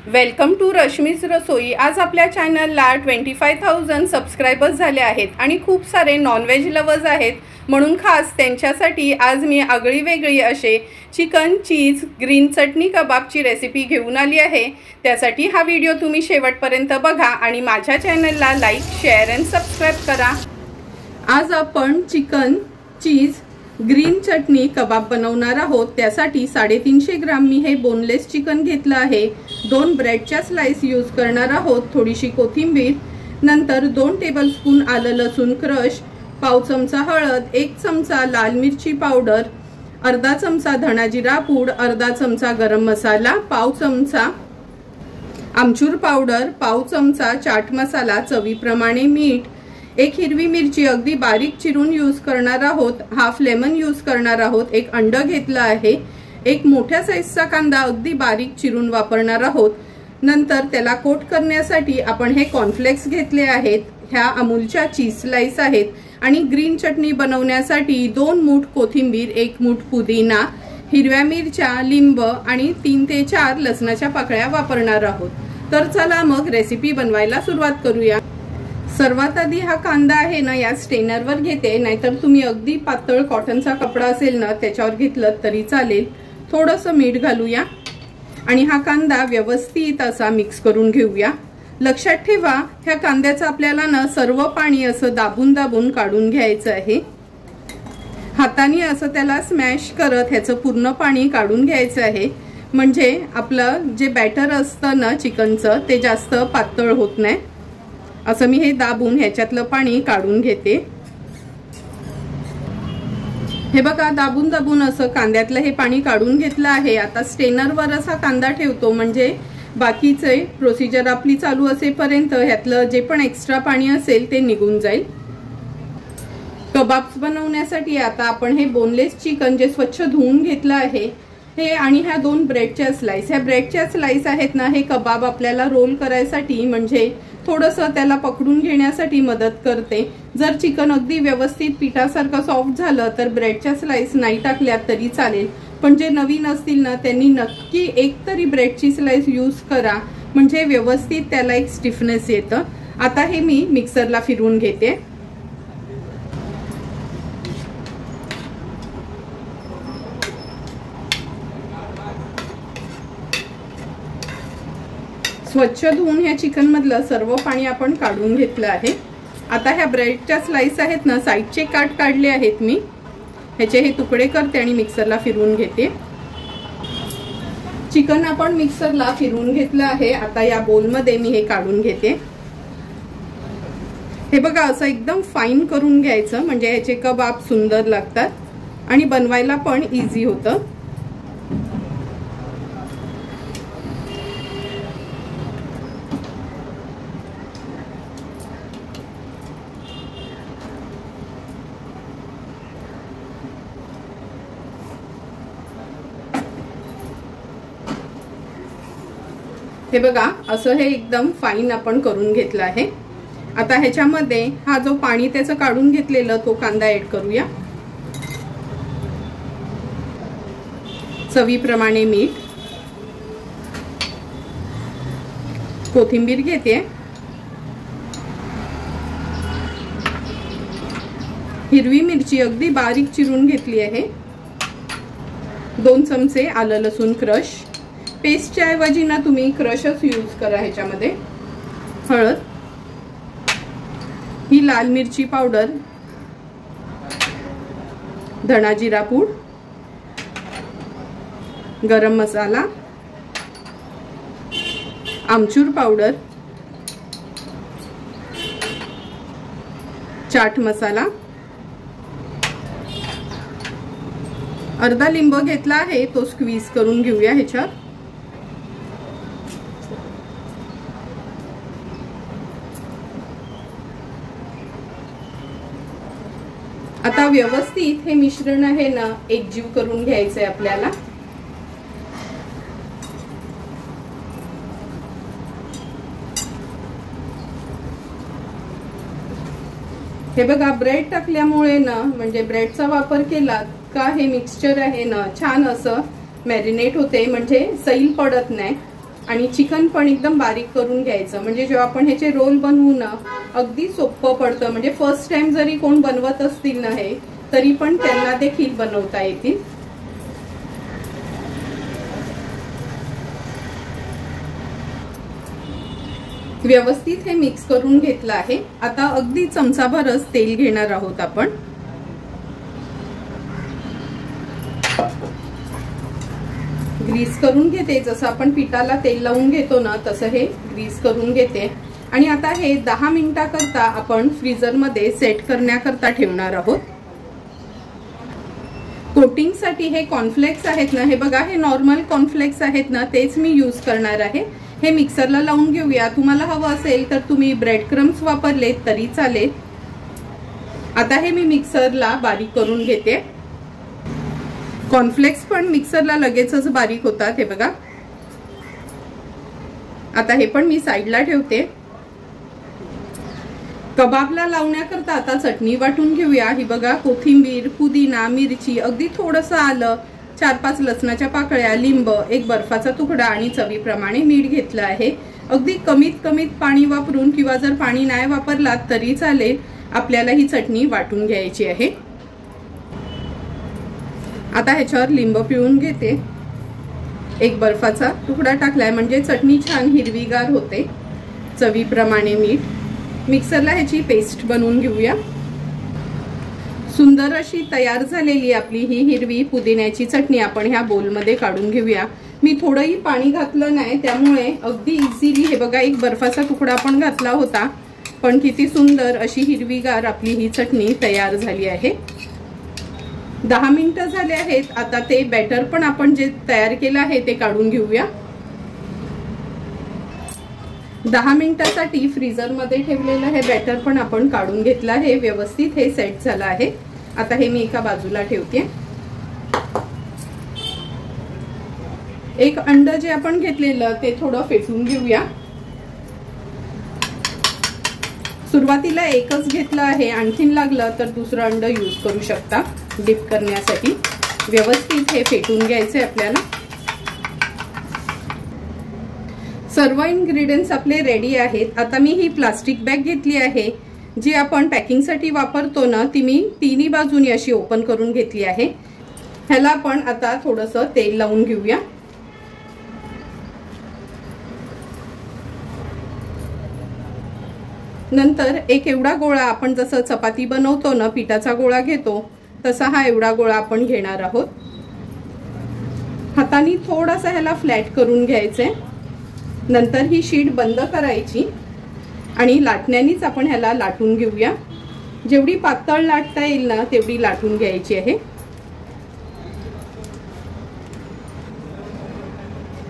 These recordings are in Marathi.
वेलकम टू रश्मीज रसोई। आज आपल्या चॅनलला 25,000 सबस्क्रायबर्स झाले आहेत आणि खूप सारे नॉनव्हेज लवर्स आहेत, म्हणून खास त्यांच्यासाठी आज मी आगळी वेगळी असे चिकन चीज ग्रीन चटणी कबाबची रेसिपी घेऊन आली आहे। त्यासाठी हा व्हिडिओ तुम्ही शेवटपर्यंत बघा आणि माझ्या चॅनलला लाईक, शेअर अँड सबस्क्राइब करा। आज आपण चिकन चीज ग्रीन चटणी कबाब बनवणार आहोत। त्यासाठी 350 ग्राम मी हे बोनलेस चिकन घेतलं आहे। 2 ब्रेडच्या स्लाइस यूज करणार आहोत, थोडीशी कोथिंबीर, नंतर 2 टेबलस्पून आलं लसूण क्रश, पाव चमचा हळद, 1 चमचा लाल मिरची पावडर, अर्धा चमचा धना जिरा पूड, अर्धा चमचा गरम मसाला, पाव चमचा आमचूर पावडर, पाव चमचा चाट मसाला, चवीप्रमाणे मीठ, 1 हिरवी मिरची अगदी बारीक चिरून यूज करणार आहोत, हाफ लेमन यूज करणार आहोत, 1 अंड घेतलं आहे, 1 मोठ्या साईजचा कांदा अगदी बारीक चिरून वापरणार आहोत। नंतर त्याला कोट करण्यासाठी आपण हे कॉर्नफ्लेक्स घेतले आहेत, ह्या अमूलच्या चीज स्लाइस आहेत आणि ग्रीन चटणी बनवण्यासाठी 2 मूठ कोथिंबीर, 1 मूठ पुदिना, हिरव्या मिरच्या, लिंब आणि 3 ते 4 लसणाच्या पाकळ्या वापरणार आहोत। तर चला मग रेसिपी बनवायला सुरुवात करूया। सर्वात आधी हा कांदा आहे ना या स्टेनरवर घेते, नाहीतर तुम्ही अगदी पातळ कॉटनचा कपडा असेल ना त्याच्यावर घेतलं तरी चालेल। थोडंसं मीठ घालूया आणि हा कांदा व्यवस्थित असा मिक्स करून घेऊया। लक्षात ठेवा, ह्या कांद्याचं आपल्याला ना सर्व पाणी असं दाबून दाबून काढून घ्यायचं आहे। हाताने असं त्याला स्मॅश करत ह्याचं पूर्ण पाणी काढून घ्यायचं आहे, म्हणजे आपलं जे बॅटर असतं ना चिकनचं ते जास्त पातळ होत नाही। असं मी हे दाबून ह्याच्यातलं पाणी काढून घेते। हे बघा, दाबून दाबून असं कांद्यातलं हे पाणी काढून घेतलं आहे। आता स्टेनरवर असा कांदा ठेवतो, म्हणजे बाकीचे प्रोसिजर आपली चालू असेपर्यंत ह्यातलं जे पण एक्स्ट्रा पाणी असेल ते निघून जाईल। कबाब्स बनवण्यासाठी आता आपण हे बोनलेस चिकन जे स्वच्छ धुवून घेतलं आहे हे आणि ह्या 2 ब्रेडच्या स्लाइस, ह्या ब्रेडच्या स्लाइस आहेत ना, हे कबाब आपल्याला रोल करायसाठी म्हणजे थोडंसं त्याला पकडून घेण्यासाठी मदत करते। जर चिकन अगदी व्यवस्थित पिठासारखं सॉफ्ट झालं तर ब्रेडच्या स्लाइस नाही टाकल्या तरी चालेल, पण जे नवीन असतील ना त्यांनी नक्की एक तरी ब्रेडची स्लाइस यूज करा, म्हणजे व्यवस्थित त्याला एक स्टिफनेस येतं। आता हे मी मिक्सरला फिरवून घेते। स्वच्छ धुवून ह्या चिकन मधलं सर्व पाणी आपण काढून घेतलं आहे। आता ह्या ब्रेडच्या स्लाइस आहेत ना, साईडचे काट काढले आहेत मी, ह्याचे हे तुकडे करते आणि मिक्सरला फिरवून घेते। चिकन आपण मिक्सरला फिरवून घेतलं आहे। आता या बोलमध्ये मी हे काढून घेते। हे बघा, असं एकदम फाईन करून घ्यायचं, म्हणजे ह्याचे कबाब सुंदर लागतात आणि बनवायला पण इझी होतं। हे बघा, असं हे एकदम फाईन आपण करून घेतलं आहे। आता ह्याच्यामध्ये हा जो पाणी त्याचं काढून घेतलेलं तो कांदा ऍड करूया, चवीप्रमाणे मीठ, कोथिंबीर घेते, हिरवी मिरची अगदी बारीक चिरून घेतली आहे, 2 चमचे आलं लसूण क्रश, पेस्टच्या ऐवजी ना तुम्ही क्रशच यूज करा ह्याच्यामध्ये, हळद, ही लाल मिरची पावडर, धना जिरा पूड, गरम मसाला, आमचूर पावडर, चाट मसाला, अर्धा लिंब घेतला आहे तो स्क्वीज करून घेऊया ह्याच्यात। आता व्यवस्थित हे मिश्रण आहे ना एकजीव करून घ्यायचंय आपल्याला। हे बघा, ब्रेड टाकल्यामुळे ना, म्हणजे ब्रेडचा वापर केला का हे मिक्सचर आहे ना छान असं मॅरिनेट होते, म्हणजे सैल पडत नाही। आणि चिकन पण एकदम बारीक करून घ्यायचं, म्हणजे जेव्हा आपण ह्याचे रोल बनवू ना अगदी सोपं पडतं. म्हणजे फर्स्ट टाइम जरी कोण बनवत असतील ना हे, तरी पण त्यांना देखील बनवता येतील. व्यवस्थित हे मिक्स करून घेतलं आहे. आता अगदी चमचाभरच तेल घेणार आहोत आपण. ग्रीस करून घेते, जसं आपण पिठाला तेल लावून घेतो ना तसं हे ग्रीस करून घेते. आणि आता हे 10 मिनिटाकरता आपण फ्रीजरमध्ये सेट करण्याकरता ठेवणार आहोत. कोटिंगसाठी हे कॉर्नफ्लेक्स आहेत ना, हे बघा हे नॉर्मल कॉर्नफ्लेक्स आहेत ना, तेच मी यूज करणार आहे. हे मिक्सरला लावून घेऊया. तुम्हाला हवं असेल तर तुम्ही ब्रेड क्रम्स वापरले तरी चालेल. आता हे मी मिक्सरला बारीक करून घेते. कॉर्नफ्लेक्स पण मिक्सरला लगेचच बारीक होतात, हे बघा. आता हे पण मी साईडला ठेवते. कबाबला लावण्याकरता आता चटणी वाटून घेऊया. ही बघा कोथिंबीर, पुदिना, मिरची, अगदी थोडंसं आलं, 4-5 लसणाच्या पाकळ्या, लिंब, एक बर्फाचा तुकडा आणि चवीप्रमाणे मीठ घेतलं आहे. अगदी कमीत पाणी वापरून किंवा जर पाणी नाही वापरलात तरी चालेल, आपल्याला ही चटणी वाटून घ्यायची आहे. आता ह्याच्यावर लिंब पिळून घेते. एक बर्फाचा तुकडा टाकलाय म्हणजे चटणी छान हिरवीगार होते. चवीप्रमाणे मीठ. मिक्सरला ह्याची पेस्ट बनवून घेऊया. सुंदर अशी तयार झालेली आपली ही हिरवी पुदिन्याची चटणी आपण ह्या बोलमध्ये काढून घेऊया. मी थोडंही पाणी घातलं नाही, त्यामुळे अगदी इझिली, हे बघा एक बर्फाचा तुकडा पण घातला होता, पण किती सुंदर अशी हिरवीगार आपली ही चटणी तयार झाली आहे. 10 मिनिटं झाले आहेत. आता ते बॅटर पण आपण जे तयार केलं आहे ते काढून घेऊया. 10 मिनिटासाठी फ्रीजरमध्ये ठेवलेलं हे बॅटर पण आपण काढून घेतलं आहे. व्यवस्थित हे सेट झालं आहे. आता हे मी एका बाजूला ठेवते. एक अंड जे आपण घेतलेलं ते थोडं फेटून घेऊया. सुरुवातीला एकच घेतलं आहे, आणखीन लागलं तर दुसरं अंड यूज करू शकता डिप करण्यासाठी. व्यवस्थित हे फेटून घ्यायचे आपल्याला. सर्व इन्ग्रेडियंट्स आपले रेडी आहेत. आता मी ही प्लास्टिक बॅग घेतली आहे, जी आपण पॅकिंगसाठी वापरतो ना, ती मी तिन्ही बाजूनी अशी ओपन करून घेतली आहे. ह्याला आपण आता थोडंसं तेल लावून घेऊया. नंतर एक एवढा गोळा, आपण जसं चपाती बनवतो ना पिठाचा गोळा घेतो तसा हा एवढा गोळा आपण घेणार आहोत. हाताने थोडासा ह्याला फ्लॅट करून घ्यायचे. नंतर ही शीट बंद करायची आणि लाटण्यानीच आपण ह्याला लाटून घेऊया. जेवढी पातळ लाटता येईल ना तेवढी लाटून घ्यायची आहे.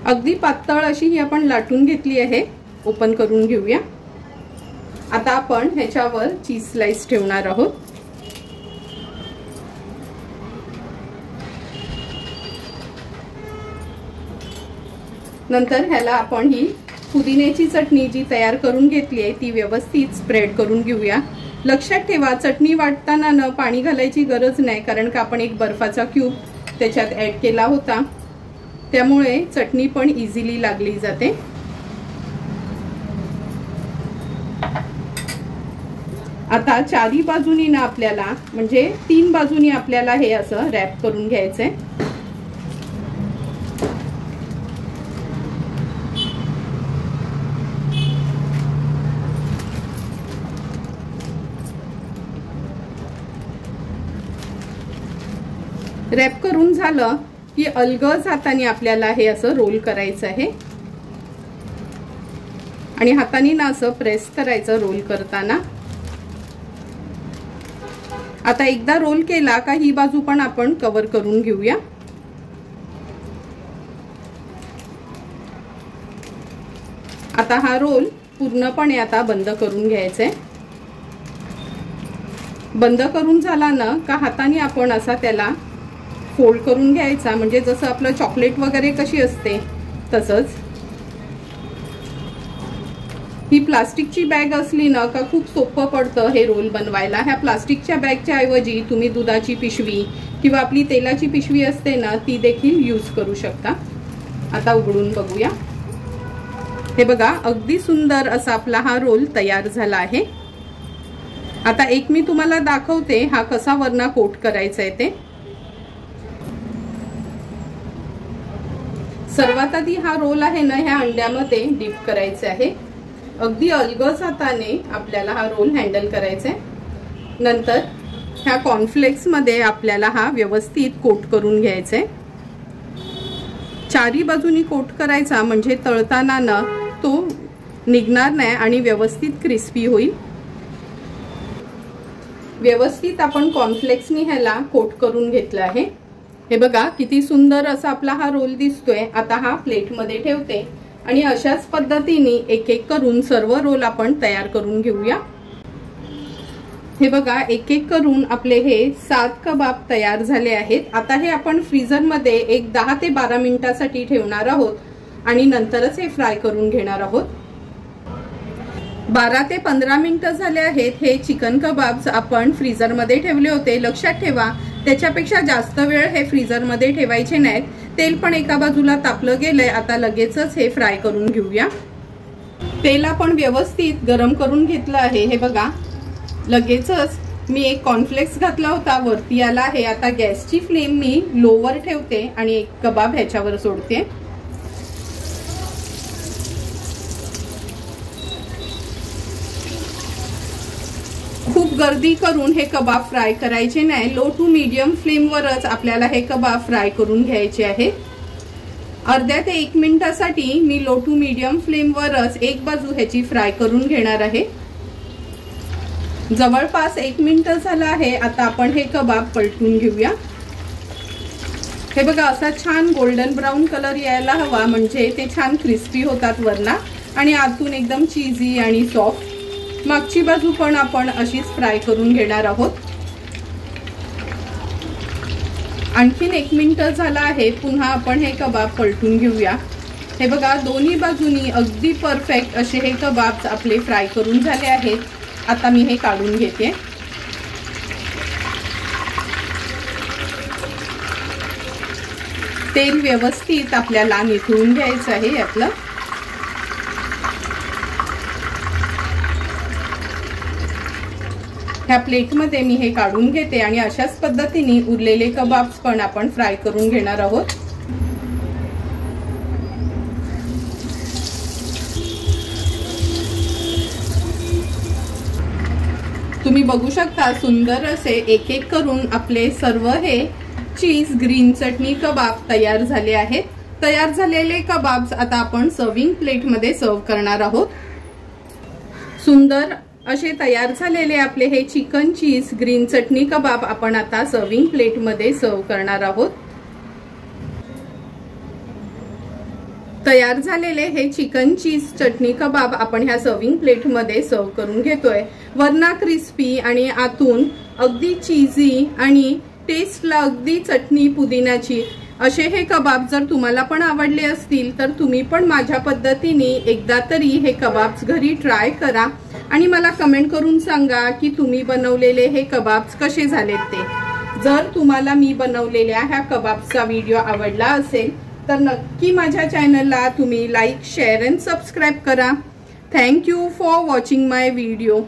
अगदी पातळ अशी ही आपण लाटून घेतली आहे. ओपन करून घेऊया. आता आपण ह्याच्यावर चीज स्लाइस ठेवणार आहोत. नंतर ह्याला आपण ही पुदिन्याची चटणी जी तयार करून घेतली आहे ती व्यवस्थित स्प्रेड करून घेऊया. लक्षात ठेवा, चटणी वाटताना न पाणी घालायची गरज नाही, कारण का आपण एक बर्फाचा क्यूब त्याच्यात ऍड केला होता, त्यामुळे चटणी पण इझिली लागली जाते. आता चारी बाजूनी ना आपल्याला, म्हणजे 3 बाजूनी आपल्याला हे असं रॅप करून घ्यायचंय. रॅप करून झालं की अलगद हाताने आपल्याला हे असं रोल करायचं आहे आणि हाताने ना असं प्रेस करायचं रोल करताना. आता एकदा रोल केला का ही बाजू पण आपण कव्हर करून घेऊया. आता हा रोल पूर्णपणे आता बंद करून घ्यायचा आहे. बंद करून झाला ना का हाताने आपण असा त्याला फोल्ड करून घ्यायचा, म्हणजे जसं आपलं चॉकलेट वगैरे कशी असते तसंच. ही प्लास्टिकची बॅग असली ना का खूप सोपं पडतं हे रोल बनवायला. ह्या प्लास्टिकच्या बॅगच्या ऐवजी तुम्ही दुधाची पिशवी किंवा आपली तेलाची पिशवी असते ना ती देखील यूज करू शकता. आता उघडून बघूया. हे बघा अगदी सुंदर असा आपला हा रोल तयार झाला आहे। आता एक मी तुम्हाला दाखवते हा कसा वरना कोट करायचा आहे ते। सर्वात आधी हा रोल आहे ना ह्या अंड्यामध्ये डीप करायचा आहे। अगदी अलगद हाताने आपल्याला हा रोल हँडल करायचा आहे। नंतर ह्या कॉर्नफ्लेक्स मध्ये आपल्याला हा व्यवस्थित कोट करून घ्यायचा आहे। चारी बाजूनी कोट करायचा म्हणजे तळताना ना तो निघणार नाही आणि व्यवस्थित क्रिस्पी होईल। व्यवस्थित आपण कॉर्नफ्लेक्सनी ह्याला कोट करून घेतला आहे। हे बघा किती सुंदर असा आपला हा रोल दिसतोय। आता हा प्लेट मध्ये ठेवते आणि अशाच पद्धतीने एक एक करून सर्व रोल आपण तयार करून घेऊया। हे बघा एक एक करून आपले हे 7 कबाब तयार झाले आहेत। आता हे आपण फ्रीजर मध्ये एक 10 ते 12 मिनिटांसाठी ठेवणार आहोत आणि नंतरच हे फ्राय करून घेणार आहोत। 12 ते 15 मिनिटं झाले आहेत। हे चिकन कबाब्स आपण फ्रीजर मध्ये ठेवले होते। लक्षात ठेवा त्याच्यापेक्षा जास्त वेळ हे फ्रीजर मध्ये ठेवायचे नाहीत। तेल पण एका बाजूला तापलं गेलंय। आता लगेचच हे फ्राय करून घेऊया। तेल आपण व्यवस्थित गरम करून घेतलं आहे। हे बघा लगेचच मी एक कॉर्नफ्लेक्स घातला होता वरती आला आहे। आता गॅसची फ्लेम मी लोवर ठेवते आणि एक कबाब ह्याच्यावर सोडते। खूप गर्दी करून हे कबाब फ्राय करायचे नाही। लो टू मीडियम फ्लेम वरच आपल्याला हे कबाब फ्राय करून घ्यायचे आहे। अर्ध्या ते 1 मिनिटासाठी मी लो टू मीडियम फ्लेम वरच एक बाजू ह्याची फ्राय करून घेणार आहे। जवळपास 1 मिनिट झाला आहे। आता आपण हे कबाब पलटून घेऊया। हे बघा असा छान गोल्डन ब्राउन कलर यायला हवा म्हणजे ते छान क्रिस्पी होतात वरना आणि आतून एकदम चीजी आणि सॉफ्ट। मागची बाजू पण आपण अशीच फ्राय करून घेणार आहोत। आणखीन 1 मिनिट झाला आहे। पुन्हा आपण हे कबाब पलटून घेऊया। हे बघा दोन्ही बाजूनी अगदी परफेक्ट असे हे कबाब आपले फ्राय करून झाले आहेत। आता मी हे काढून घेते। तेल व्यवस्थित आपल्याला निथळून घ्यायचं आहे यातलं। ह्या प्लेटमध्ये मी हे काढून घेते आणि अशाच पद्धतीने उरलेले कबाब्स पण आपण फ्राय करून घेणार आहोत। तुम्ही बघू शकता सुंदर असे एक एक करून आपले सर्व हे चीज ग्रीन चटणी कबाब तयार झाले आहेत। तयार झालेले कबाब्स आता आपण सर्विंग प्लेट मध्ये सर्व करणार आहोत। सुंदर असे तयार झालेले आपले हे चिकन चीज ग्रीन चटणी कबाब आपण आता सर्विंग प्लेट मध्ये सर्व करणार आहोत। तयार झालेले हे चिकन चीज चटणी कबाब आपण ह्या सर्विंग प्लेट मध्ये सर्व करून घेतोय। वरना क्रिस्पी आणि आतून अगदी चीजी आणि टेस्टला अगदी चटणी पुदिन्याची असे हे कबाब जर तुम्हाला पण आवडले असतील तर तुम्ही पण माझ्या पद्धतीने एकदा तरी हे कबाब्स घरी ट्राय करा आणि मला कमेंट करून सांगा की तुम्ही बनवलेले हे कबाब्स कसे झालेत ते। जर तुम्हाला मी बनवलेल्या ह्या कबाब्सचा व्हिडिओ आवडला असेल तर नक्की माझ्या चॅनलला तुम्ही लाईक शेअर अँड सबस्क्राईब करा। Thank you for watching my video.